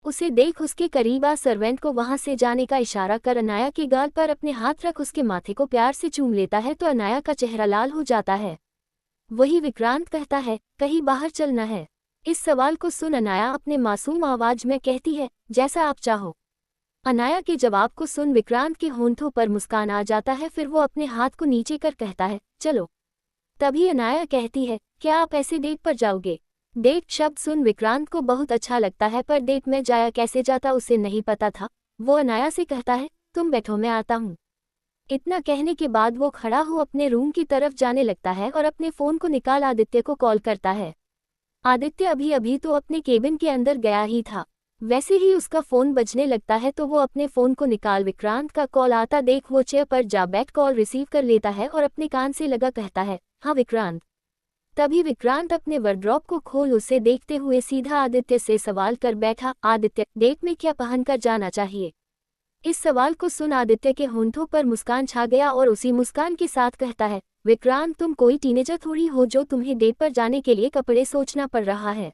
उसे देख उसके करीब आ सर्वेंट को वहां से जाने का इशारा कर अनाया के गाल पर अपने हाथ रख उसके माथे को प्यार से चूम लेता है तो अनाया का चेहरा लाल हो जाता है। वही विक्रांत कहता है, कहीं बाहर चलना है। इस सवाल को सुन अनाया अपने मासूम आवाज में कहती है, जैसा आप चाहो। अनाया के जवाब को सुन विक्रांत के होंठों पर मुस्कान आ जाता है, फिर वो अपने हाथ को नीचे कर कहता है, चलो। तभी अनाया कहती है, क्या आप ऐसे डेट पर जाओगे? डेट शब्द सुन विक्रांत को बहुत अच्छा लगता है, पर डेट में जाया कैसे जाता उसे नहीं पता था। वो अनाया से कहता है, तुम बैठो मैं आता हूँ। इतना कहने के बाद वो खड़ा हो अपने रूम की तरफ जाने लगता है और अपने फ़ोन को निकाल आदित्य को कॉल करता है। आदित्य अभी अभी तो अपने केबिन के अंदर गया ही था। वैसे ही उसका फ़ोन बजने लगता है तो वो अपने फ़ोन को निकाल विक्रांत का कॉल आता देख वो चेयर पर जा बैठ कॉल रिसीव कर लेता है और अपने कान से लगा कहता है, हाँ विक्रांत। तभी विक्रांत अपने वार्डरोब को खोल उसे देखते हुए सीधा आदित्य से सवाल कर बैठा, आदित्य, डेट में क्या पहनकर जाना चाहिए? इस सवाल को सुन आदित्य के होंठों पर मुस्कान छा गया और उसी मुस्कान के साथ कहता है, विक्रांत तुम कोई टीनेजर थोड़ी हो जो तुम्हें डेट पर जाने के लिए कपड़े सोचना पड़ रहा है।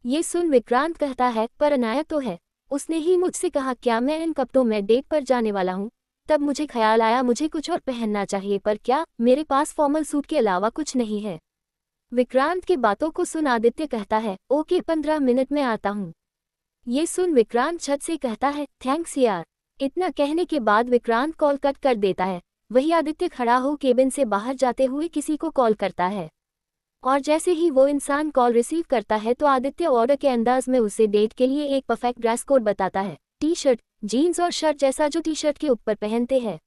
ये सुन विक्रांत कहता है, पर अनाया तो है, उसने ही मुझसे कहा क्या मैं इन कपड़ों में डेट पर जाने वाला हूँ। तब मुझे ख्याल आया मुझे कुछ और पहनना चाहिए, पर क्या मेरे पास फॉर्मल सूट के अलावा कुछ नहीं है। विक्रांत की बातों को सुन आदित्य कहता है, ओके 15 मिनट में आता हूँ। ये सुन विक्रांत छत से कहता है, थैंक्स यार। इतना कहने के बाद विक्रांत कॉल कट कर देता है। वही आदित्य खड़ा हो केबिन से बाहर जाते हुए किसी को कॉल करता है और जैसे ही वो इंसान कॉल रिसीव करता है तो आदित्य ऑर्डर के अंदाज में उसे डेट के लिए एक परफेक्ट ड्रेस कोड बताता है, टी शर्ट, जीन्स और शर्ट जैसा जो टी शर्ट के ऊपर पहनते हैं।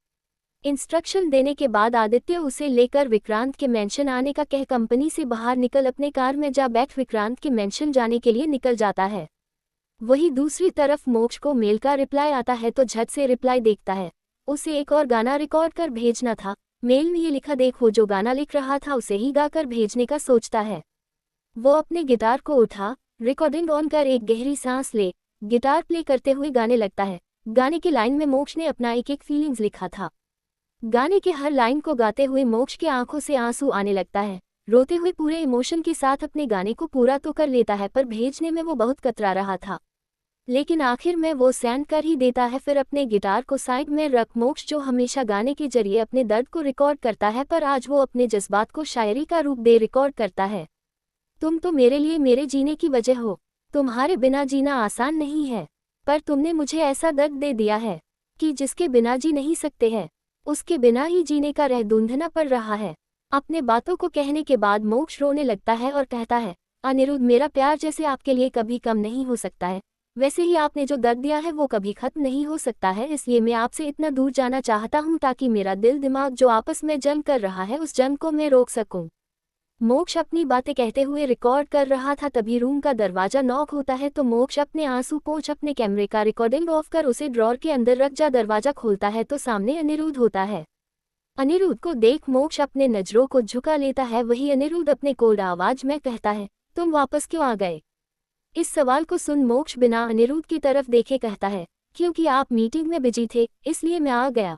इंस्ट्रक्शन देने के बाद आदित्य उसे लेकर विक्रांत के मेंशन आने का कह कंपनी से बाहर निकल अपने कार में जा बैठ विक्रांत के मेंशन जाने के लिए निकल जाता है। वही दूसरी तरफ मोक्ष को मेल का रिप्लाई आता है तो झट से रिप्लाई देखता है। उसे एक और गाना रिकॉर्ड कर भेजना था। मेल में ये लिखा देखो जो गाना लिख रहा था उसे ही गाकर भेजने का सोचता है। वो अपने गिटार को उठा, रिकॉर्डिंग ऑन कर एक गहरी सांस ले, गिटार प्ले करते हुए गाने लगता है। गाने की लाइन में मोक्ष ने अपना एक एक फीलिंग्स लिखा था। गाने के हर लाइन को गाते हुए मोक्ष की आंखों से आंसू आने लगता है। रोते हुए पूरे इमोशन के साथ अपने गाने को पूरा तो कर लेता है पर भेजने में वो बहुत कतरा रहा था। लेकिन आखिर में वो सेंड कर ही देता है। फिर अपने गिटार को साइड में रख मोक्ष जो हमेशा गाने के जरिए अपने दर्द को रिकॉर्ड करता है पर आज वो अपने जज्बात को शायरी का रूप दे रिकॉर्ड करता है। तुम तो मेरे लिए मेरे जीने की वजह हो। तुम्हारे बिना जीना आसान नहीं है, पर तुमने मुझे ऐसा दर्द दे दिया है कि जिसके बिना जी नहीं सकते हैं उसके बिना ही जीने का रह ढूंढना पड़ रहा है। अपने बातों को कहने के बाद मोक्ष रोने लगता है और कहता है, अनिरुद्ध मेरा प्यार जैसे आपके लिए कभी कम नहीं हो सकता है वैसे ही आपने जो दर्द दिया है वो कभी खत्म नहीं हो सकता है। इसलिए मैं आपसे इतना दूर जाना चाहता हूँ ताकि मेरा दिल दिमाग जो आपस में जंग कर रहा है उस जंग को मैं रोक सकूं। मोक्ष अपनी बातें कहते हुए रिकॉर्ड कर रहा था तभी रूम का दरवाजा नॉक होता है तो मोक्ष अपने आंसू पोंछ अपने कैमरे का रिकॉर्डिंग ऑफ कर उसे ड्रॉर के अंदर रख जा दरवाजा खोलता है तो सामने अनिरुद्ध होता है। अनिरुद्ध को देख मोक्ष अपने नजरों को झुका लेता है। वही अनिरुद्ध अपने कोल्ड आवाज में कहता है, तुम वापस क्यों आ गए? इस सवाल को सुन मोक्ष बिना अनिरुद्ध की तरफ देखे कहता है, क्योंकि आप मीटिंग में बिजी थे इसलिए मैं आ गया।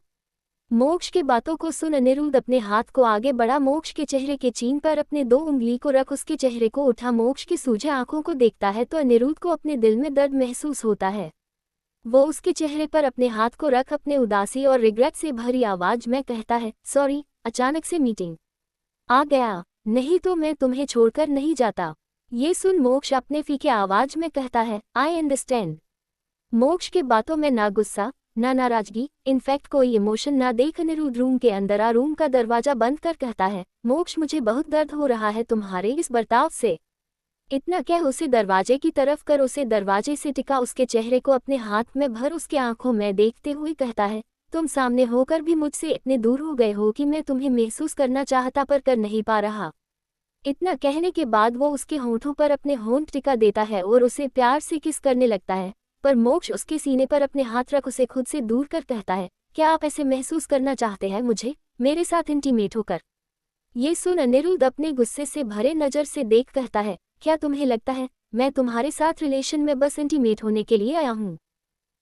मोक्ष की बातों को सुन अनिरुद्ध अपने हाथ को आगे बढ़ा मोक्ष के चेहरे के चीन पर अपने 2 उंगली को रख उसके चेहरे को उठा मोक्ष की सूझे आंखों को देखता है तो अनिरुद्ध को अपने दिल में दर्द महसूस होता है। वो उसके चेहरे पर अपने हाथ को रख अपने उदासी और रिग्रेट से भरी आवाज में कहता है, सॉरी, अचानक से मीटिंग आ गया, नहीं तो मैं तुम्हें छोड़कर नहीं जाता। ये सुन मोक्ष अपने फीके आवाज में कहता है, आई अंडरस्टैंड। मोक्ष के बातों में ना गुस्सा ना नाराजगी, इनफैक्ट कोई इमोशन ना देख अनिरुद्ध रूम के अंदर आ रूम का दरवाजा बंद कर कहता है, मोक्ष मुझे बहुत दर्द हो रहा है तुम्हारे इस बर्ताव से। इतना कह उसे दरवाजे की तरफ कर उसे दरवाजे से टिका उसके चेहरे को अपने हाथ में भर उसके आंखों में देखते हुए कहता है, तुम सामने होकर भी मुझसे इतने दूर हो गए हो कि मैं तुम्हें महसूस करना चाहता पर कर नहीं पा रहा। इतना कहने के बाद वो उसके होंठों पर अपने होंठ टिका देता है और उसे प्यार से किस करने लगता है, पर मोक्ष उसके सीने पर अपने हाथ रख उसे खुद से दूर कर कहता है, क्या आप ऐसे महसूस करना चाहते हैं मुझे, मेरे साथ इंटीमेट होकर? ये सुन अनिरुद्ध अपने गुस्से से भरे नज़र से देख कहता है, क्या तुम्हें लगता है मैं तुम्हारे साथ रिलेशन में बस इंटीमेट होने के लिए आया हूँ?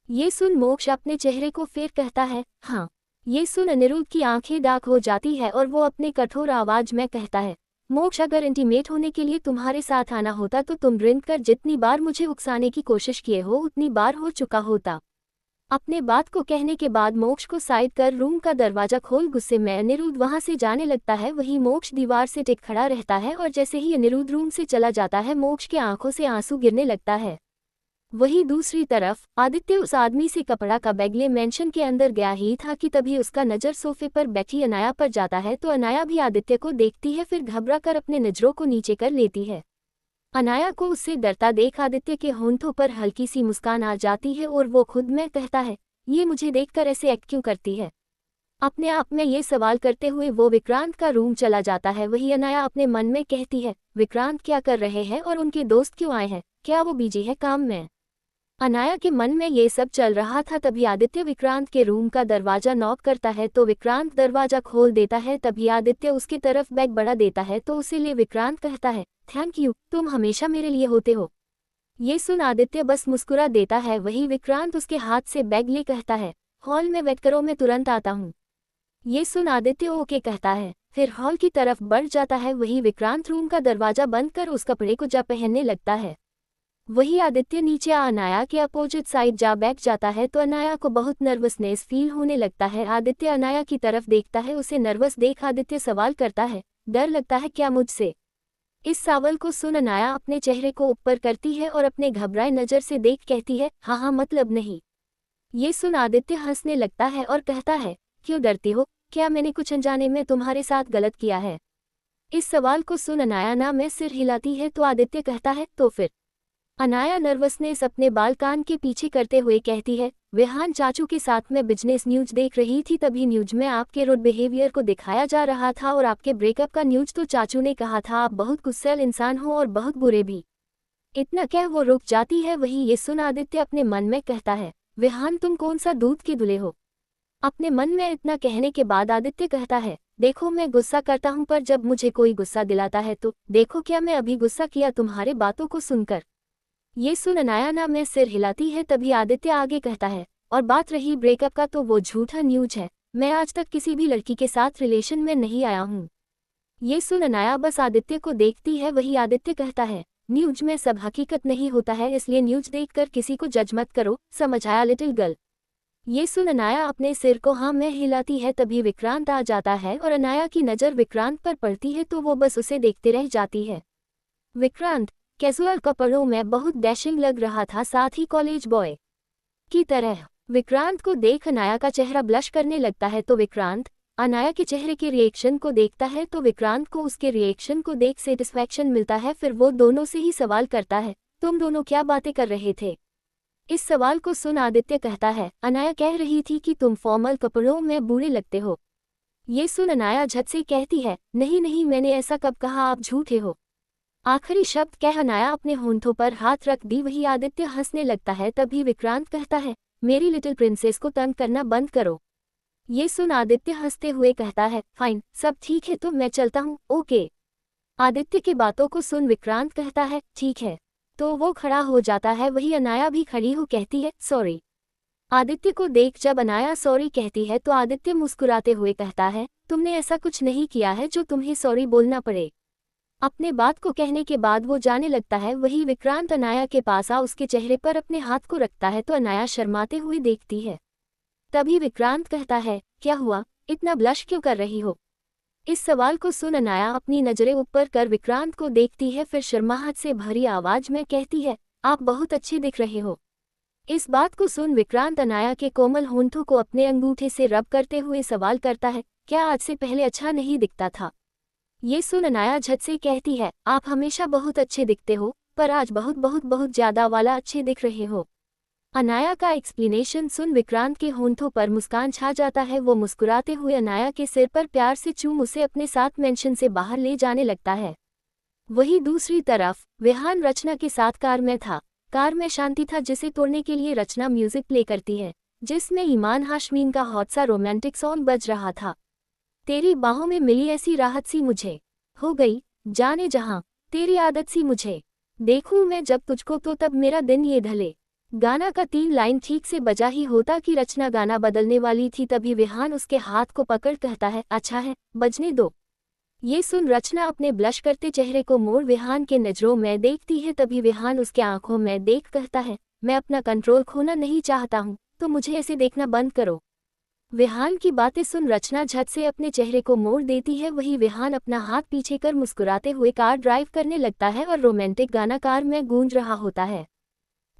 ये सुन मोक्ष अपने चेहरे को फेर कहता है, हाँ। ये सुन अनिरुद्ध की आंखें डार्क हो जाती है और वो अपने कठोर आवाज में कहता है, मोक्ष, अगर इंटीमेट होने के लिए तुम्हारे साथ आना होता तो तुम ड्रिंक कर जितनी बार मुझे उकसाने की कोशिश किए हो उतनी बार हो चुका होता। अपने बात को कहने के बाद मोक्ष को साइड कर रूम का दरवाजा खोल गुस्से में अनिरुद्ध वहां से जाने लगता है। वहीं मोक्ष दीवार से टिक खड़ा रहता है और जैसे ही अनिरुद्ध रूम से चला जाता है मोक्ष की आंखों से आंसू गिरने लगता है। वहीं दूसरी तरफ आदित्य उस आदमी से कपड़ा का बैग ले मेंशन के अंदर गया ही था कि तभी उसका नज़र सोफे पर बैठी अनाया पर जाता है तो अनाया भी आदित्य को देखती है, फिर घबरा कर अपने नजरों को नीचे कर लेती है। अनाया को उससे डरता देख आदित्य के होंठों पर हल्की सी मुस्कान आ जाती है और वो खुद में कहता है, ये मुझे देखकर ऐसे एक्ट क्यों करती है। अपने आप में ये सवाल करते हुए वो विक्रांत का रूम चला जाता है। वही अनाया अपने मन में कहती है, विक्रांत क्या कर रहे हैं और उनके दोस्त क्यों आए हैं, क्या वो बिजी है काम में। अनाया के मन में ये सब चल रहा था तभी आदित्य विक्रांत के रूम का दरवाजा नॉक करता है तो विक्रांत दरवाजा खोल देता है। तभी आदित्य उसकी तरफ बैग बढ़ा देता है तो उसे ले विक्रांत कहता है, थैंक यू, तुम हमेशा मेरे लिए होते हो। ये सुन आदित्य बस मुस्कुरा देता है। वही विक्रांत उसके हाथ से बैग ले कहता है, हॉल में वेट करो, मैं तुरंत आता हूँ। ये सुन आदित्य ओके कहता है, फिर हॉल की तरफ बढ़ जाता है। वही विक्रांत रूम का दरवाजा बंद कर उस कपड़े को जा पहनने लगता है। वही आदित्य नीचे अनाया के अपोजिट साइड जा बैठ जाता है तो अनाया को बहुत नर्वसनेस फील होने लगता है। आदित्य अनाया की तरफ देखता है, उसे नर्वस देख आदित्य सवाल करता है, डर लगता है क्या मुझसे। इस सवाल को सुन अनाया अपने चेहरे को ऊपर करती है और अपने घबराए नज़र से देख कहती है, हाँ हाँ मतलब नहीं। ये सुन आदित्य हंसने लगता है और कहता है, क्यों डरती हो, क्या मैंने कुछ अनजाने में तुम्हारे साथ गलत किया है। इस सवाल को सुन अनाया ना में सिर हिलाती है तो आदित्य कहता है, तो फिर। अनाया नर्वसनेस अपने बाल कान के पीछे करते हुए कहती है, विहान चाचू के साथ मैं बिजनेस न्यूज देख रही थी, तभी न्यूज में आपके रूड बिहेवियर को दिखाया जा रहा था और आपके ब्रेकअप का न्यूज तो चाचू ने कहा था आप बहुत गुस्सैल इंसान हो और बहुत बुरे भी। इतना कह वो रुक जाती है। वही ये सुन आदित्य अपने मन में कहता है, विहान तुम कौन सा दूध के धुले हो। अपने मन में इतना कहने के बाद आदित्य कहता है, देखो मैं गुस्सा करता हूँ पर जब मुझे कोई गुस्सा दिलाता है तो देखो क्या मैं अभी गुस्सा किया तुम्हारे बातों को सुनकर। ये सुन अनाया ना में सिर हिलाती है। तभी आदित्य आगे कहता है, और बात रही ब्रेकअप का तो वो झूठा न्यूज है, मैं आज तक किसी भी लड़की के साथ रिलेशन में नहीं आया हूँ। ये सुन अनाया बस आदित्य को देखती है। वही आदित्य कहता है, न्यूज में सब हकीकत नहीं होता है, इसलिए न्यूज देखकर किसी को जज मत करो, समझ आया लिटिल गर्ल। ये सुन अनाया अपने सिर को हाँ में हिलाती है। तभी विक्रांत आ जाता है और अनाया की नज़र विक्रांत पर पड़ती है तो वो बस उसे देखते रह जाती है। विक्रांत कैजुअल कपड़ों में बहुत डैशिंग लग रहा था, साथ ही कॉलेज बॉय की तरह। विक्रांत को देख अनाया का चेहरा ब्लश करने लगता है तो विक्रांत अनाया के चेहरे के रिएक्शन को देखता है तो विक्रांत को उसके रिएक्शन को देख सेटिस्फैक्शन मिलता है। फिर वो दोनों से ही सवाल करता है, तुम दोनों क्या बातें कर रहे थे। इस सवाल को सुन आदित्य कहता है, अनाया कह रही थी कि तुम फॉर्मल कपड़ों में बुरे लगते हो। ये सुन अनाया झट से कहती है, नहीं नहीं मैंने ऐसा कब कहा, आप झूठे हो। आखिरी शब्द कह अनाया अपने होंठों पर हाथ रख दी। वही आदित्य हंसने लगता है। तभी विक्रांत कहता है, मेरी लिटिल प्रिंसेस को तंग करना बंद करो। ये सुन आदित्य हंसते हुए कहता है, फाइन सब ठीक है तो मैं चलता हूँ, ओके। आदित्य की बातों को सुन विक्रांत कहता है, ठीक है। तो वो खड़ा हो जाता है। वही अनाया भी खड़ी हो कहती है, सॉरी। आदित्य को देख जब अनाया सॉरी कहती है तो आदित्य मुस्कुराते हुए कहता है, तुमने ऐसा कुछ नहीं किया है जो तुम्हें सॉरी बोलना पड़े। अपने बात को कहने के बाद वो जाने लगता है। वही विक्रांत अनाया के पास आ उसके चेहरे पर अपने हाथ को रखता है तो अनाया शर्माते हुए देखती है। तभी विक्रांत कहता है, क्या हुआ, इतना ब्लश क्यों कर रही हो। इस सवाल को सुन अनाया अपनी नजरें ऊपर कर विक्रांत को देखती है, फिर शर्माहट से भरी आवाज में कहती है, आप बहुत अच्छे दिख रहे हो। इस बात को सुन विक्रांत अनाया के कोमल होंठों को अपने अंगूठे से रब करते हुए सवाल करता है, क्या आज से पहले अच्छा नहीं दिखता था। ये सुन अनाया झट से कहती है, आप हमेशा बहुत अच्छे दिखते हो पर आज बहुत बहुत बहुत ज्यादा वाला अच्छे दिख रहे हो। अनाया का एक्सप्लेनेशन सुन विक्रांत के होंठों पर मुस्कान छा जाता है। वो मुस्कुराते हुए अनाया के सिर पर प्यार से चूम उसे अपने साथ मेंशन से बाहर ले जाने लगता है। वही दूसरी तरफ विहान रचना के साथ कार में था। कार में शांति था जिसे तोड़ने के लिए रचना म्यूजिक प्ले करती है, जिसमें ईमान हाशमीन का हॉट सा रोमांटिक सॉन्ग बज रहा था। तेरी बाहों में मिली ऐसी राहत सी मुझे, हो गई जाने जहां तेरी आदत सी मुझे, देखूं मैं जब तुझको तो तब मेरा दिन ये ढले। गाना का 3 लाइन ठीक से बजा ही होता कि रचना गाना बदलने वाली थी। तभी विहान उसके हाथ को पकड़ कहता है, अच्छा है बजने दो। ये सुन रचना अपने ब्लश करते चेहरे को मोड़ विहान के नजरों में देखती है। तभी विहान उसके आंखों में देख कहता है, मैं अपना कंट्रोल खोना नहीं चाहता हूँ, तो मुझे ऐसे देखना बंद करो। विहान की बातें सुन रचना झट से अपने चेहरे को मोड़ देती है। वही विहान अपना हाथ पीछे कर मुस्कुराते हुए कार ड्राइव करने लगता है और रोमांटिक गाना कार में गूंज रहा होता है।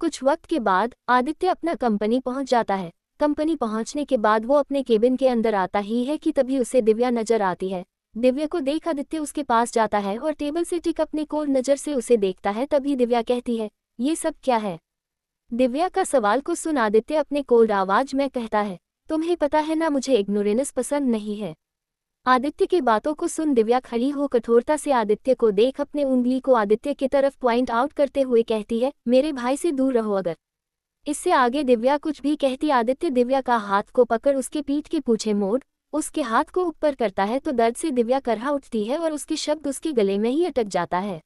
कुछ वक्त के बाद आदित्य अपना कंपनी पहुंच जाता है। कंपनी पहुंचने के बाद वो अपने केबिन के अंदर आता ही है कि तभी उसे दिव्या नजर आती है। दिव्या को देख आदित्य उसके पास जाता है और टेबल से टिक अपने कोल्ड नजर से उसे देखता है। तभी दिव्या कहती है, ये सब क्या है? दिव्या का सवाल को सुन आदित्य अपने कोल्ड आवाज में कहता है, तुम्हें पता है ना, मुझे इग्नोरेंस पसंद नहीं है। आदित्य की बातों को सुन दिव्या खड़ी हो कठोरता से आदित्य को देख अपने उंगली को आदित्य की तरफ पॉइंट आउट करते हुए कहती है, मेरे भाई से दूर रहो। अगर इससे आगे दिव्या कुछ भी कहती आदित्य दिव्या का हाथ को पकड़ उसके पीठ की पूंछे मोड़ उसके हाथ को ऊपर करता है तो दर्द से दिव्या करहा उठती है और उसके शब्द उसके गले में ही अटक जाता है।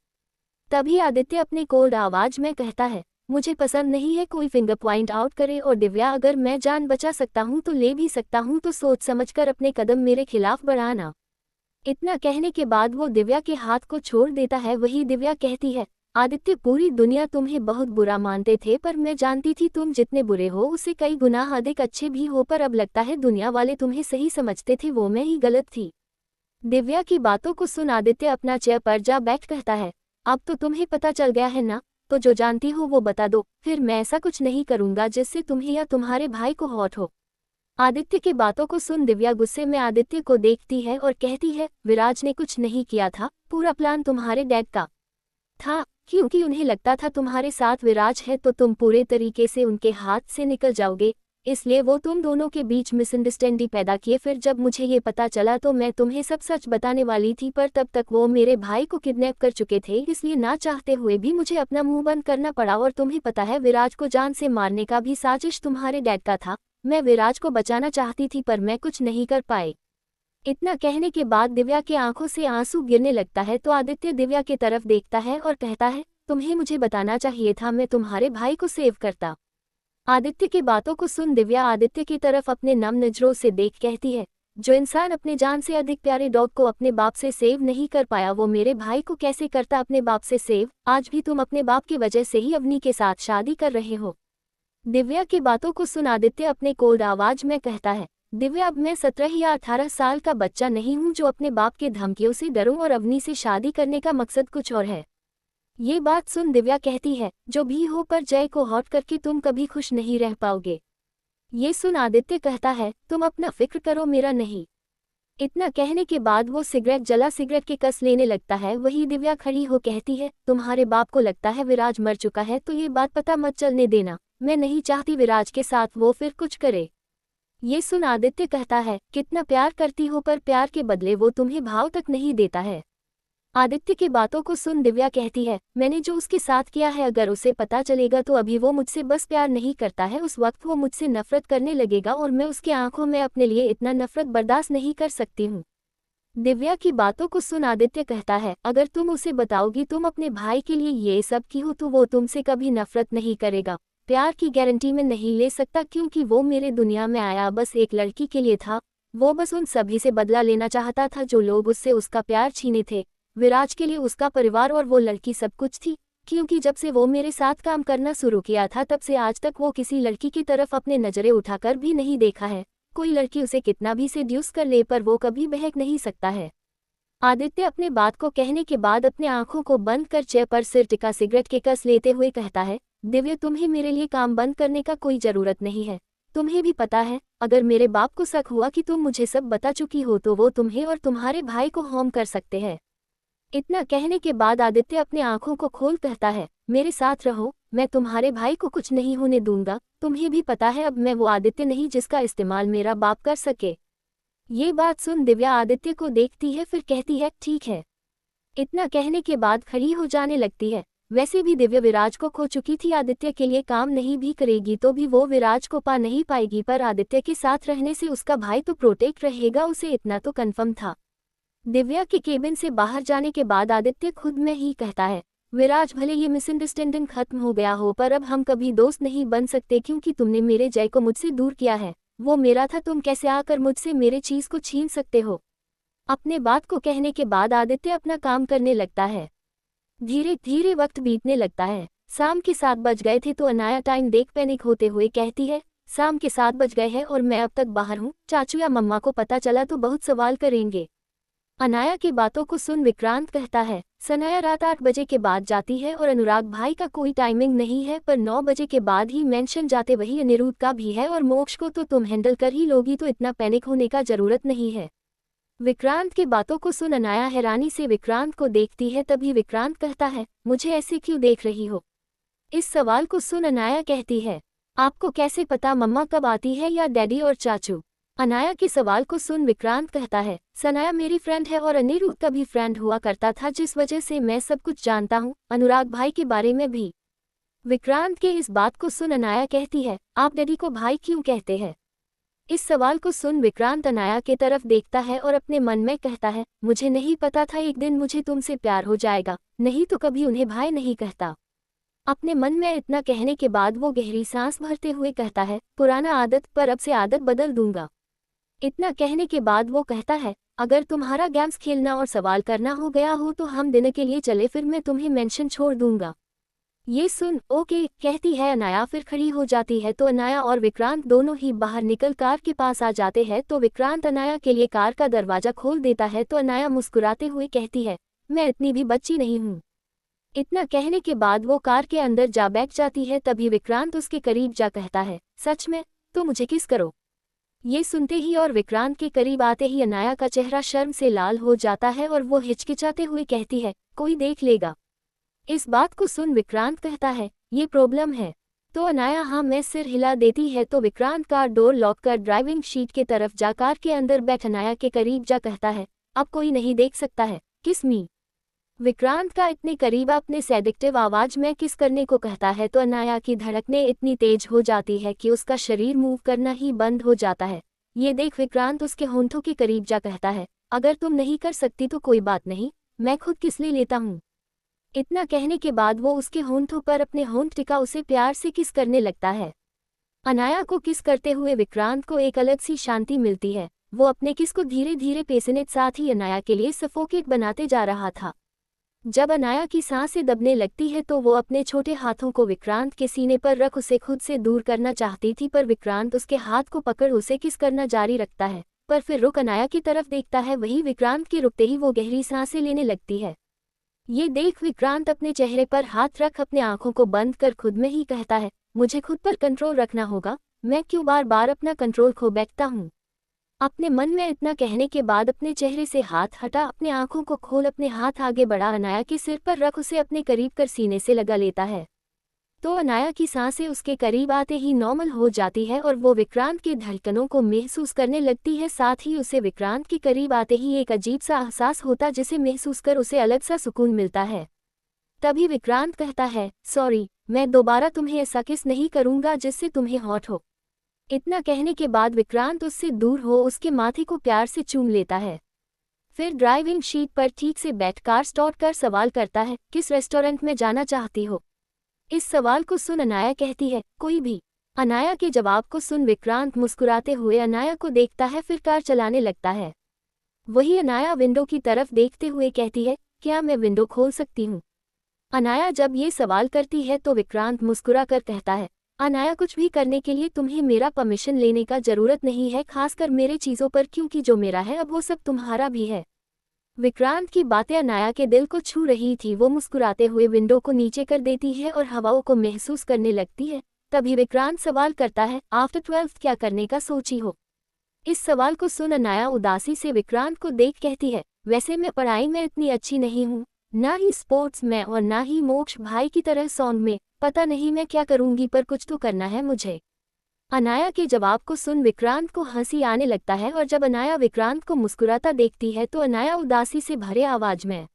तभी आदित्य अपने कोल्ड आवाज में कहता है, मुझे पसंद नहीं है कोई फिंगर पॉइंट आउट करे, और दिव्या अगर मैं जान बचा सकता हूँ तो ले भी सकता हूँ, तो सोच समझकर अपने कदम मेरे खिलाफ बढ़ाना। इतना कहने के बाद वो दिव्या के हाथ को छोड़ देता है। वही दिव्या कहती है, आदित्य पूरी दुनिया तुम्हें बहुत बुरा मानते थे, पर मैं जानती थी तुम जितने बुरे हो उससे कई गुना अधिक अच्छे भी हो, पर अब लगता है दुनिया वाले तुम्हें सही समझते थे, वो मैं ही गलत थी। दिव्या की बातों को सुन आदित्य अपना चेयर पर जा बैठ कहता है, अब तो तुम्हें पता चल गया है ना, तो जो जानती हो वो बता दो, फिर मैं ऐसा कुछ नहीं करूंगा जिससे तुम्हें या तुम्हारे भाई को हर्ट हो। आदित्य की बातों को सुन दिव्या गुस्से में आदित्य को देखती है और कहती है, विराज ने कुछ नहीं किया था, पूरा प्लान तुम्हारे डैड का था, क्योंकि उन्हें लगता था तुम्हारे साथ विराज है तो तुम पूरे तरीके से उनके हाथ से निकल जाओगे, इसलिए वो तुम दोनों के बीच मिसअंडरस्टैंडिंग पैदा किए। फिर जब मुझे ये पता चला तो मैं तुम्हें सब सच बताने वाली थी, पर तब तक वो मेरे भाई को किडनैप कर चुके थे, इसलिए ना चाहते हुए भी मुझे अपना मुंह बंद करना पड़ा। और तुम्हें पता है विराज को जान से मारने का भी साजिश तुम्हारे डैड का था। मैं विराज को बचाना चाहती थी पर मैं कुछ नहीं कर पाई। इतना कहने के बाद दिव्या की आंखों से आंसू गिरने लगता है तो आदित्य दिव्या की तरफ देखता है और कहता है, तुम्हें मुझे बताना चाहिए था, मैं तुम्हारे भाई को सेव करता। आदित्य की बातों को सुन दिव्या आदित्य की तरफ अपने नम नजरों से देख कहती है, जो इंसान अपने जान से अधिक प्यारे डॉग को अपने बाप से सेव नहीं कर पाया वो मेरे भाई को कैसे करता अपने बाप से सेव। आज भी तुम अपने बाप की वजह से ही अवनी के साथ शादी कर रहे हो। दिव्या की बातों को सुन आदित्य अपने कोल्ड आवाज में कहता है, दिव्या अब मैं 17 या 18 साल का बच्चा नहीं हूँ जो अपने बाप के धमकियों से डरूं, और अवनी से शादी करने का मकसद कुछ और है। ये बात सुन दिव्या कहती है, जो भी हो पर जय को हॉट करके तुम कभी खुश नहीं रह पाओगे। ये सुन आदित्य कहता है, तुम अपना फिक्र करो, मेरा नहीं। इतना कहने के बाद वो सिगरेट जला सिगरेट के कस लेने लगता है। वही दिव्या खड़ी हो कहती है, तुम्हारे बाप को लगता है विराज मर चुका है तो ये बात पता मत चलने देना, मैं नहीं चाहती विराज के साथ वो फिर कुछ करे। ये सुन आदित्य कहता है, कितना प्यार करती हो पर प्यार के बदले वो तुम्हें भाव तक नहीं देता है। आदित्य की बातों को सुन दिव्या कहती है, मैंने जो उसके साथ किया है अगर उसे पता चलेगा तो अभी वो मुझसे बस प्यार नहीं करता है, उस वक्त वो मुझसे नफरत करने लगेगा और मैं उसकी आंखों में अपने लिए इतना नफरत बर्दाश्त नहीं कर सकती हूँ। दिव्या की बातों को सुन आदित्य कहता है, अगर तुम उसे बताओगी तुम अपने भाई के लिए ये सब की हो तो वो तुमसे कभी नफरत नहीं करेगा। प्यार की गारंटी में नहीं ले सकता क्योंकि वो मेरे दुनिया में आया बस एक लड़की के लिए था, वो बस उन सभी से बदला लेना चाहता था जो लोग उससे उसका प्यार छीने थे। विराज के लिए उसका परिवार और वो लड़की सब कुछ थी, क्योंकि जब से वो मेरे साथ काम करना शुरू किया था तब से आज तक वो किसी लड़की की तरफ अपने नजरें उठाकर भी नहीं देखा है। कोई लड़की उसे कितना भी सेड्यूस कर ले पर वो कभी बहक नहीं सकता है। आदित्य अपने बात को कहने के बाद अपने आंखों को बंद कर चेयर पर सिर टिका सिगरेट के कस लेते हुए कहता है, दिव्या तुम्हें मेरे लिए काम बंद करने का कोई जरूरत नहीं है। तुम्हें भी पता है अगर मेरे बाप को शक हुआ कि तुम मुझे सब बता चुकी हो तो वो तुम्हें और तुम्हारे भाई को हार्म कर सकते हैं। इतना कहने के बाद आदित्य अपने आंखों को खोल कहता है, मेरे साथ रहो, मैं तुम्हारे भाई को कुछ नहीं होने दूंगा। तुम्हें भी पता है अब मैं वो आदित्य नहीं जिसका इस्तेमाल मेरा बाप कर सके। ये बात सुन दिव्या आदित्य को देखती है फिर कहती है, ठीक है। इतना कहने के बाद खड़ी हो जाने लगती है। वैसे भी दिव्या विराज को खो चुकी थी, आदित्य के लिए काम नहीं भी करेगी तो भी वो विराज को पा नहीं पाएगी, पर आदित्य के साथ रहने से उसका भाई तो प्रोटेक्ट रहेगा, उसे इतना तो कन्फर्म था। दिव्या के केबिन से बाहर जाने के बाद आदित्य खुद में ही कहता है, विराज भले ये मिसअंडरस्टैंडिंग खत्म हो गया हो पर अब हम कभी दोस्त नहीं बन सकते क्योंकि तुमने मेरे जय को मुझसे दूर किया है। वो मेरा था, तुम कैसे आकर मुझसे मेरे चीज को छीन सकते हो। अपने बात को कहने के बाद आदित्य अपना काम करने लगता है। धीरे धीरे वक्त बीतने लगता है। शाम के 7 बज गए थे तो अनाया टाइम देख पैनिक होते हुए कहती है, शाम के 7 बज गए हैं और मैं अब तक बाहर हूँ, चाचू या मम्मा को पता चला तो बहुत सवाल करेंगे। अनाया की बातों को सुन विक्रांत कहता है, सनाया रात 8 बजे के बाद जाती है और अनुराग भाई का कोई टाइमिंग नहीं है, पर 9 बजे के बाद ही मेंशन जाते, वही अनिरुद्ध का भी है और मोक्ष को तो तुम हैंडल कर ही लोगी, तो इतना पैनिक होने का जरूरत नहीं है। विक्रांत की बातों को सुन अनाया हैरानी से विक्रांत को देखती है। तभी विक्रांत कहता है, मुझे ऐसे क्यों देख रही हो? इस सवाल को सुन अनाया कहती है, आपको कैसे पता मम्मा कब आती है या डैडी और चाचू? अनाया के सवाल को सुन विक्रांत कहता है, सनाया मेरी फ्रेंड है और अनिरुद्ध का भी फ्रेंड हुआ करता था, जिस वजह से मैं सब कुछ जानता हूँ, अनुराग भाई के बारे में भी। विक्रांत के इस बात को सुन अनाया कहती है, आप डैडी को भाई क्यों कहते हैं? इस सवाल को सुन विक्रांत अनाया के तरफ देखता है और अपने मन में कहता है, मुझे नहीं पता था एक दिन मुझे तुमसे प्यार हो जाएगा, नहीं तो कभी उन्हें भाई नहीं कहता। अपने मन में इतना कहने के बाद वो गहरी सांस भरते हुए कहता है, पुराना आदत, पर अब से आदत बदल दूंगा। इतना कहने के बाद वो कहता है, अगर तुम्हारा गेम्स खेलना और सवाल करना हो गया हो तो हम दिन के लिए चले, फिर मैं तुम्हें मेंशन छोड़ दूंगा। ये सुन ओके कहती है अनाया, फिर खड़ी हो जाती है तो अनाया और विक्रांत दोनों ही बाहर निकल कार के पास आ जाते हैं। तो विक्रांत अनाया के लिए कार का दरवाजा खोल देता है तो अनाया मुस्कुराते हुए कहती है, मैं इतनी भी बच्ची नहीं हूँ। इतना कहने के बाद वो कार के अंदर जा बैठ जाती है। तभी विक्रांत उसके करीब जा कहता है, सच में तो मुझे किस करो? ये सुनते ही और विक्रांत के करीब आते ही अनाया का चेहरा शर्म से लाल हो जाता है और वो हिचकिचाते हुए कहती है, कोई देख लेगा। इस बात को सुन विक्रांत कहता है, ये प्रॉब्लम है? तो अनाया हाँ में सिर हिला देती है। तो विक्रांत कार डोर लॉक कर ड्राइविंग सीट के तरफ जा कार के अंदर बैठ अनाया के करीब जा कहता है, अब कोई नहीं देख सकता है, किस मी? विक्रांत का इतने करीब अपने सेडिक्टिव आवाज में किस करने को कहता है तो अनाया की धड़कनें इतनी तेज हो जाती है कि उसका शरीर मूव करना ही बंद हो जाता है। ये देख विक्रांत उसके होंठों के करीब जा कहता है, अगर तुम नहीं कर सकती तो कोई बात नहीं, मैं खुद किस लिए लेता हूँ। इतना कहने के बाद वो उसके होंठों पर अपने होंठ टिका उसे प्यार से किस करने लगता है। अनाया को किस करते हुए विक्रांत को एक अलग सी शांति मिलती है। वो अपने किस को धीरे धीरे पेसने साथ ही अनाया के लिए सफोकेट बनाते जा रहा था। जब अनाया की सांसें दबने लगती है तो वो अपने छोटे हाथों को विक्रांत के सीने पर रख उसे खुद से दूर करना चाहती थी, पर विक्रांत उसके हाथ को पकड़ उसे किस करना जारी रखता है, पर फिर रुक अनाया की तरफ देखता है। वही विक्रांत के रुकते ही वो गहरी सांसें लेने लगती है। ये देख विक्रांत अपने चेहरे पर हाथ रख अपने आंखों को बंद कर खुद में ही कहता है, मुझे खुद पर कंट्रोल रखना होगा, मैं क्यों बार बार अपना कंट्रोल खो बैठता हूँ। अपने मन में इतना कहने के बाद अपने चेहरे से हाथ हटा, अपने आंखों को खोल, अपने हाथ आगे बढ़ा, अनाया के सिर पर रख उसे अपने करीब कर सीने से लगा लेता है। तो अनाया की सांसें उसके करीब आते ही नॉर्मल हो जाती है और वो विक्रांत की धड़कनों को महसूस करने लगती है। साथ ही उसे विक्रांत के करीब आते ही एक अजीब सा एहसास होता, जिसे महसूस कर उसे अलग सा सुकून मिलता है। तभी विक्रांत कहता है, सॉरी, मैं दोबारा तुम्हें ऐसा किस नहीं करूंगा जिससे तुम्हें हॉट हो। इतना कहने के बाद विक्रांत उससे दूर हो उसके माथे को प्यार से चूम लेता है। फिर ड्राइविंग सीट पर ठीक से बैठ कार स्टार्ट कर सवाल करता है, किस रेस्टोरेंट में जाना चाहती हो? इस सवाल को सुन अनाया कहती है, कोई भी। अनाया के जवाब को सुन विक्रांत मुस्कुराते हुए अनाया को देखता है, फिर कार चलाने लगता है। वही अनाया विंडो की तरफ देखते हुए कहती है, क्या मैं विंडो खोल सकती हूँ? अनाया जब ये सवाल करती है तो विक्रांत मुस्कुरा कर कहता है, अनाया कुछ भी करने के लिए तुम्हें मेरा परमिशन लेने का जरूरत नहीं है, खासकर मेरे चीज़ों पर, क्योंकि जो मेरा है अब वो सब तुम्हारा भी है। विक्रांत की बातें अनाया के दिल को छू रही थी। वो मुस्कुराते हुए विंडो को नीचे कर देती है और हवाओं को महसूस करने लगती है। तभी विक्रांत सवाल करता है, आफ्टर 12th क्या करने का सोची हो? इस सवाल को सुन अनाया उदासी से विक्रांत को देख कहती है, वैसे मैं पढ़ाई में इतनी अच्छी नहीं हूँ, ना ही स्पोर्ट्स में और ना ही मोक्ष भाई की तरह सॉन्ग में, पता नहीं मैं क्या करूँगी, पर कुछ तो करना है मुझे। अनाया के जवाब को सुन विक्रांत को हंसी आने लगता है और जब अनाया विक्रांत को मुस्कुराता देखती है तो अनाया उदासी से भरे आवाज में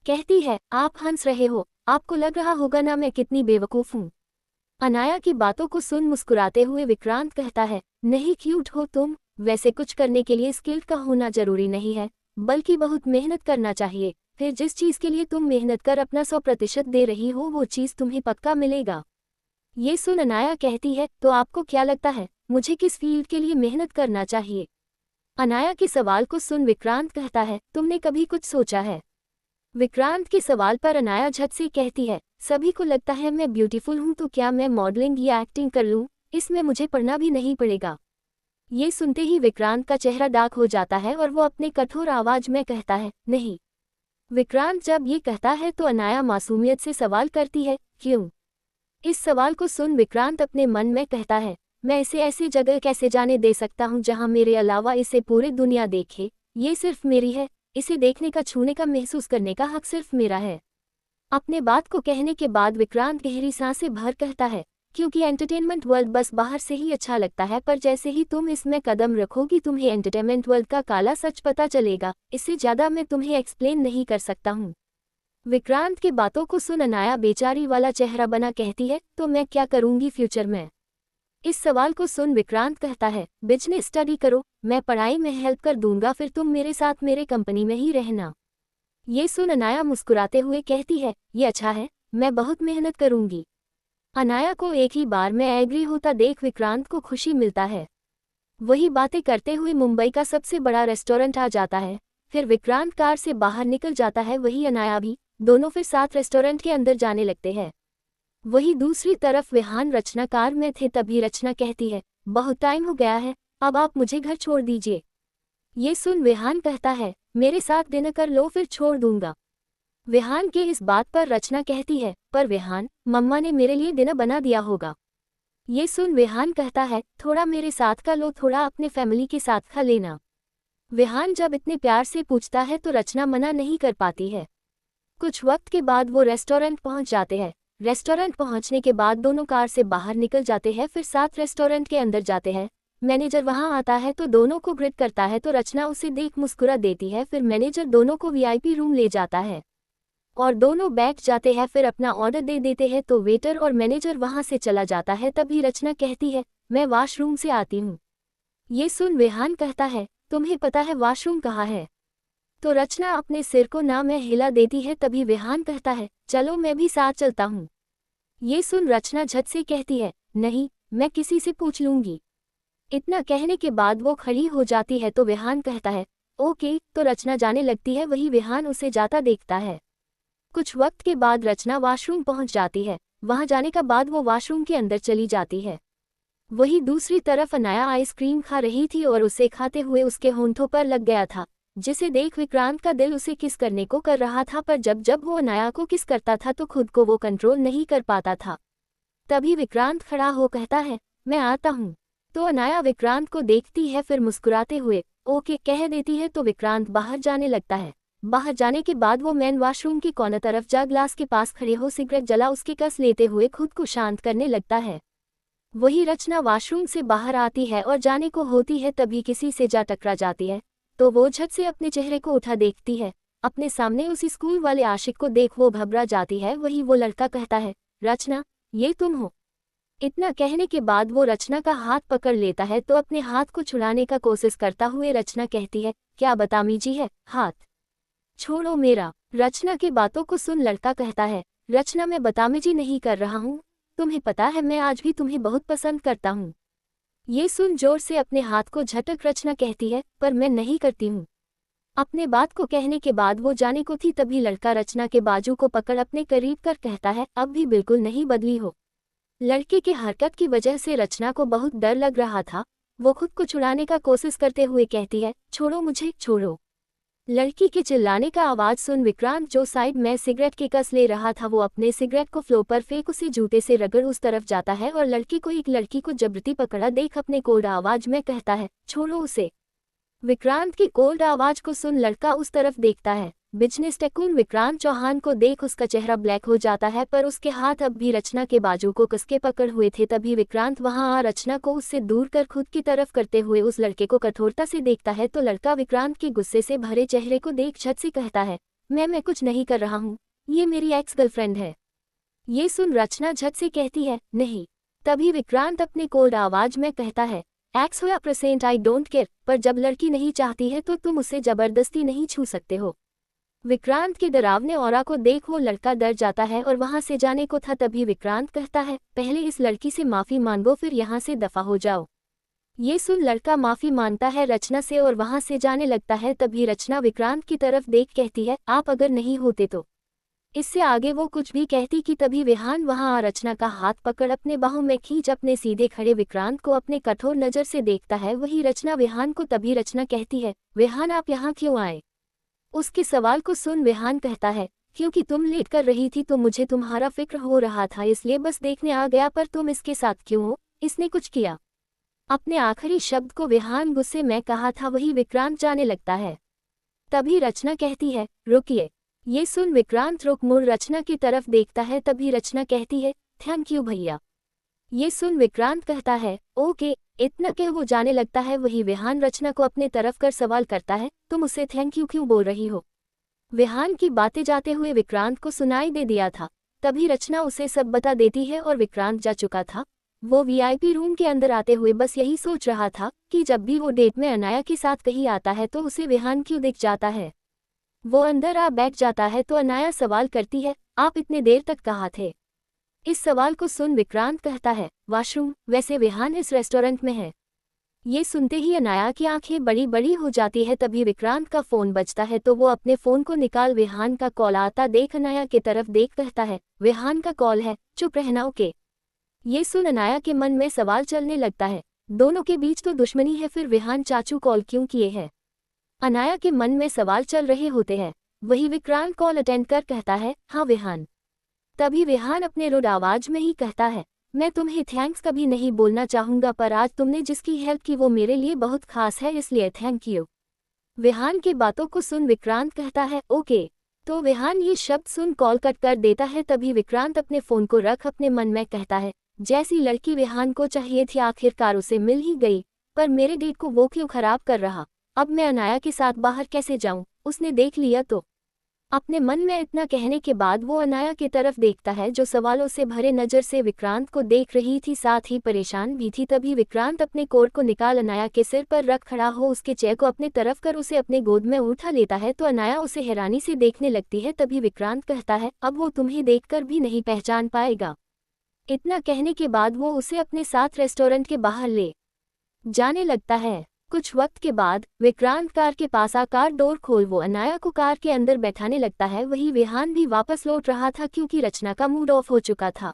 कहती है, आप हंस रहे हो, आपको लग रहा होगा ना मैं कितनी बेवकूफ़ हूँ। अनाया की बातों को सुन मुस्कुराते हुए विक्रांत कहता है, नहीं क्यूट हो तुम, वैसे कुछ करने के लिए स्किल्ड का होना जरूरी नहीं है, बल्कि बहुत मेहनत करना चाहिए, फिर जिस चीज़ के लिए तुम मेहनत कर अपना 100% दे रही हो वो चीज़ तुम्हें पक्का मिलेगा। ये सुन अनाया कहती है, तो आपको क्या लगता है मुझे किस फील्ड के लिए मेहनत करना चाहिए? अनाया के सवाल को सुन विक्रांत कहता है, तुमने कभी कुछ सोचा है? विक्रांत के सवाल पर अनाया झट से कहती है, सभी को लगता है मैं ब्यूटीफुल हूँ, तो क्या मैं मॉडलिंग या एक्टिंग कर लूँ? इसमें मुझे पढ़ना भी नहीं पड़ेगा। ये सुनते ही विक्रांत का चेहरा डार्क हो जाता है और वो अपने कठोर आवाज में कहता है, नहीं। विक्रांत जब ये कहता है तो अनाया मासूमियत से सवाल करती है, क्यों? इस सवाल को सुन विक्रांत अपने मन में कहता है, मैं इसे ऐसी जगह कैसे जाने दे सकता हूँ जहाँ मेरे अलावा इसे पूरी दुनिया देखे। ये सिर्फ मेरी है, इसे देखने का, छूने का, महसूस करने का हक सिर्फ मेरा है। अपने बात को कहने के बाद विक्रांत गहरी सांसें भर कहता है, क्योंकि एंटरटेनमेंट वर्ल्ड बस बाहर से ही अच्छा लगता है, पर जैसे ही तुम इसमें कदम रखोगी तुम्हें एंटरटेनमेंट वर्ल्ड का काला सच पता चलेगा। इससे ज्यादा मैं तुम्हें एक्सप्लेन नहीं कर सकता हूँ। विक्रांत की बातों को सुन अनाया बेचारी वाला चेहरा बना कहती है, तो मैं क्या करूंगी फ्यूचर में? इस सवाल को सुन विक्रांत कहता है, बिजनेस स्टडी करो, मैं पढ़ाई में हेल्प कर दूंगा, फिर तुम मेरे साथ मेरे कंपनी में ही रहना। ये सुन अनाया मुस्कुराते हुए कहती है, ये अच्छा है, मैं बहुत मेहनत करूंगी। अनाया को एक ही बार में एग्री होता देख विक्रांत को खुशी मिलता है। वही बातें करते हुए मुंबई का सबसे बड़ा रेस्टोरेंट आ जाता है। फिर विक्रांत कार से बाहर निकल जाता है, वही अनाया भी। दोनों फिर साथ रेस्टोरेंट के अंदर जाने लगते हैं। वही दूसरी तरफ विहान रचना कार में थे, तभी रचना कहती है, बहुत टाइम हो गया है, अब आप मुझे घर छोड़ दीजिए। ये सुन विहान कहता है, मेरे साथ डिनर कर लो, फिर छोड़ दूंगा। विहान के इस बात पर रचना कहती है, पर विहान, मम्मा ने मेरे लिए डिनर बना दिया होगा। ये सुन विहान कहता है, थोड़ा मेरे साथ का लो, थोड़ा अपने फैमिली के साथ खा लेना। विहान जब इतने प्यार से पूछता है तो रचना मना नहीं कर पाती है। कुछ वक्त के बाद वो रेस्टोरेंट पहुंच जाते हैं। रेस्टोरेंट पहुंचने के बाद दोनों कार से बाहर निकल जाते हैं, फिर साथ रेस्टोरेंट के अंदर जाते हैं। मैनेजर वहां आता है तो दोनों को ग्रिट करता है, तो रचना उसे देख मुस्कुरा देती है। फिर मैनेजर दोनों को वीआईपी रूम ले जाता है और दोनों बैठ जाते हैं, फिर अपना ऑर्डर दे देते हैं, तो वेटर और मैनेजर वहां से चला जाता है। तभी रचना कहती है, मैं वॉशरूम से आती हूँ। ये सुन विहान कहता है, तुम्हें पता है वॉशरूम कहाँ है? तो रचना अपने सिर को ना में हिला देती है। तभी विहान कहता है, चलो मैं भी साथ चलता हूँ। ये सुन रचना झट से कहती है, नहीं, मैं किसी से पूछ लूंगी। इतना कहने के बाद वो खड़ी हो जाती है, तो विहान कहता है, ओके, तो रचना जाने लगती है। वही विहान उसे जाता देखता है। कुछ वक्त के बाद रचना वॉशरूम पहुंच जाती है। वहां जाने का बाद वो वॉशरूम के अंदर चली जाती है। वही दूसरी तरफ अनाया आइसक्रीम खा रही थी और उसे खाते हुए उसके होंठों पर लग गया था, जिसे देख विक्रांत का दिल उसे किस करने को कर रहा था, पर जब जब वो अनाया को किस करता था तो खुद को वो कंट्रोल नहीं कर पाता था। तभी विक्रांत खड़ा हो कहता है, मैं आता हूँ। तो अनाया विक्रांत को देखती है, फिर मुस्कुराते हुए ओके कह देती है, तो विक्रांत बाहर जाने लगता है। बाहर जाने के बाद वो मेन वॉशरूम की कोने तरफ जा ग्लास के पास खड़े हो सिगरेट जला उसके कस लेते हुए खुद को शांत करने लगता है। वही रचना वॉशरूम से बाहर आती है और जाने को होती है, तभी किसी से जा टकरा जाती है। तो वो झट से अपने चेहरे को उठा देखती है। अपने सामने उसी स्कूल वाले आशिक को देख वो घबरा जाती है। वही वो लड़का कहता है, रचना, ये तुम हो? इतना कहने के बाद वो रचना का हाथ पकड़ लेता है, तो अपने हाथ को छुड़ाने का कोशिश करता हुए रचना कहती है, क्या बदतमीजी है, हाथ छोड़ो मेरा। रचना की बातों को सुन लड़का कहता है, रचना, मैं बदतमीजी नहीं कर रहा हूँ, तुम्हें पता है मैं आज भी तुम्हें बहुत पसंद करता हूँ। ये सुन जोर से अपने हाथ को झटक रचना कहती है, पर मैं नहीं करती हूँ। अपने बात को कहने के बाद वो जाने को थी, तभी लड़का रचना के बाजू को पकड़ अपने करीब कर कहता है, अब भी बिल्कुल नहीं बदली हो। लड़के की हरकत की वजह से रचना को बहुत डर लग रहा था। वो खुद को छुड़ाने का कोशिश करते हुए कहती है, छोड़ो मुझे, छोड़ो। लड़की के चिल्लाने का आवाज सुन विक्रांत, जो साइड में सिगरेट के कस ले रहा था, वो अपने सिगरेट को फ्लोर पर फेंक उसे जूते से रगड़ उस तरफ जाता है और लड़की को एक लड़की को जबरती पकड़ा देख अपने कोल्ड आवाज में कहता है, छोड़ो उसे। विक्रांत की कोल्ड आवाज को सुन लड़का उस तरफ देखता है। बिजनेस टाइकून विक्रांत चौहान को देख उसका चेहरा ब्लैक हो जाता है, पर उसके हाथ अब भी रचना के बाजू को कसके पकड़ हुए थे। तभी विक्रांत वहां आ रचना को उससे दूर कर खुद की तरफ करते हुए उस लड़के को कठोरता से देखता है। तो लड़का विक्रांत के गुस्से से भरे चेहरे को देख झट से कहता है, मैं कुछ नहीं कर रहा हूँ, ये मेरी एक्स गर्लफ्रेंड है। ये सुन रचना झट से कहती है, नहीं। तभी विक्रांत अपने कोल्ड आवाज में कहता है, एक्स हो या प्रेजेंट आई डोंट केयर, पर जब लड़की नहीं चाहती है तो तुम उसे जबरदस्ती नहीं छू सकते हो। विक्रांत के डरावने ऑरा को देख वो लड़का डर जाता है और वहां से जाने को था, तभी विक्रांत कहता है, पहले इस लड़की से माफी मांगो, फिर यहाँ से दफा हो जाओ। ये सुन लड़का माफी मांगता है रचना से और वहां से जाने लगता है। तभी रचना विक्रांत की तरफ देख कहती है, आप अगर नहीं होते तो। इससे आगे वो कुछ भी कहती कि तभी विहान वहां आ रचना का हाथ पकड़ अपने बाहों में खींच अपने सीधे खड़े विक्रांत को अपने कठोर नजर से देखता है। वही रचना विहान को। तभी रचना कहती है, विहान आप यहाँ क्यों आए? उसके सवाल को सुन विहान कहता है, क्योंकि तुम लेट कर रही थी तो मुझे तुम्हारा फिक्र हो रहा था, इसलिए बस देखने आ गया। पर तुम इसके साथ क्यों हो? इसने कुछ किया? अपने आखिरी शब्द को विहान गुस्से में कहा था वही विक्रांत जाने लगता है। तभी रचना कहती है, रुकिए। ये सुन विक्रांत रुक मुड़ रचना की तरफ देखता है। तभी रचना कहती है, थैंक यू भैया। ये सुन विक्रांत कहता है, ओके। इतना कह वो जाने लगता है। वही विहान रचना को अपने तरफ कर सवाल करता है, तुम उसे थैंक यू क्यों बोल रही हो? विहान की बातें जाते हुए विक्रांत को सुनाई दे दिया था। तभी रचना उसे सब बता देती है और विक्रांत जा चुका था। वो वीआईपी रूम के अंदर आते हुए बस यही सोच रहा था कि जब भी वो डेट में अनाया के साथ कहीं आता है तो उसे विहान क्यों दिख जाता है। वो अंदर आ बैठ जाता है तो अनाया सवाल करती है, आप इतने देर तक कहाँ थे? इस सवाल को सुन विक्रांत कहता है, वॉशरूम। वैसे विहान इस रेस्टोरेंट में है। ये सुनते ही अनाया की आंखें बड़ी बड़ी हो जाती है। तभी विक्रांत का फोन बजता है तो वो अपने फोन को निकाल विहान का कॉल आता देख अनाया की तरफ देख कहता है, विहान का कॉल है, चुप रहना ओके। ये सुन अनाया के मन में सवाल चलने लगता है, दोनों के बीच तो दुश्मनी है, फिर विहान चाचू कॉल क्यों किए हैं? अनाया के मन में सवाल चल रहे होते हैं। वही विक्रांत कॉल अटेंड कर कहता है, हाँ विहान। तभी विहान अपने रुड आवाज में ही कहता है, मैं तुम्हें थैंक्स कभी नहीं बोलना चाहूंगा, पर आज तुमने जिसकी हेल्प की वो मेरे लिए बहुत खास है, इसलिए थैंक यू। विहान की बातों को सुन विक्रांत कहता है, ओके। तो विहान ये शब्द सुन कॉल कट कर देता है। तभी विक्रांत अपने फोन को रख अपने मन में कहता है, जैसी लड़की विहान को चाहिए थी आखिरकार उसे मिल ही गई, पर मेरे डेट को वो क्यों खराब कर रहा? अब मैं अनाया के साथ बाहर कैसे जाऊं? उसने देख लिया तो। अपने मन में इतना कहने के बाद वो अनाया की तरफ देखता है जो सवालों से भरे नज़र से विक्रांत को देख रही थी, साथ ही परेशान भी थी। तभी विक्रांत अपने कोट को निकाल अनाया के सिर पर रख खड़ा हो उसके चेहरे को अपने तरफ कर उसे अपने गोद में उठा लेता है तो अनाया उसे हैरानी से देखने लगती है। तभी विक्रांत कहता है, अब वो तुम्हें देखकर भी नहीं पहचान पाएगा। इतना कहने के बाद वो उसे अपने साथ रेस्टोरेंट के बाहर ले जाने लगता है। कुछ वक्त के बाद विक्रांत कार के पास आ कार डोर खोल वो अनाया को कार के अंदर बैठाने लगता है। वही विहान भी वापस लौट रहा था क्योंकि रचना का मूड ऑफ हो चुका था।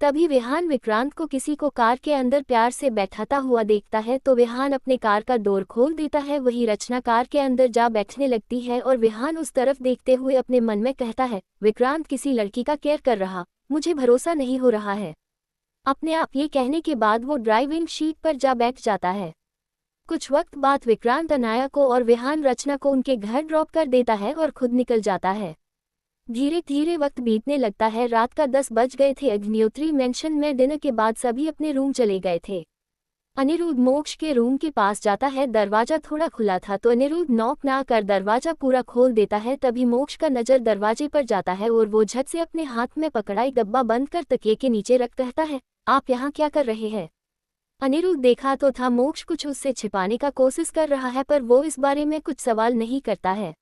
तभी विहान विक्रांत को किसी को कार के अंदर प्यार से बैठाता हुआ देखता है तो विहान अपने कार का डोर खोल देता है। वही रचना कार के अंदर जा बैठने लगती है और विहान उस तरफ देखते हुए अपने मन में कहता है, विक्रांत किसी लड़की का केयर कर रहा, मुझे भरोसा नहीं हो रहा है। अपने आप ये कहने के बाद वो ड्राइविंग सीट पर जा बैठ जाता है। कुछ वक्त बाद विक्रांत अनाया को और विहान रचना को उनके घर ड्रॉप कर देता है और खुद निकल जाता है। धीरे धीरे वक्त बीतने लगता है। रात का 10 बज गए थे। अग्निहोत्री मेंशन में डिनर के बाद सभी अपने रूम चले गए थे। अनिरुद्ध मोक्ष के रूम के पास जाता है। दरवाजा थोड़ा खुला था तो अनिरुद्ध नॉक ना कर दरवाजा पूरा खोल देता है। तभी मोक्ष का नजर दरवाजे पर जाता है और वो झट से अपने हाथ में पकड़ा एक डब्बा बंद कर तकिए के नीचे रख कहता है, आप यहाँ क्या कर रहे हैं? अनिरुद्ध देखा तो था मोक्ष कुछ उससे छिपाने का कोशिश कर रहा है पर वो इस बारे में कुछ सवाल नहीं करता है।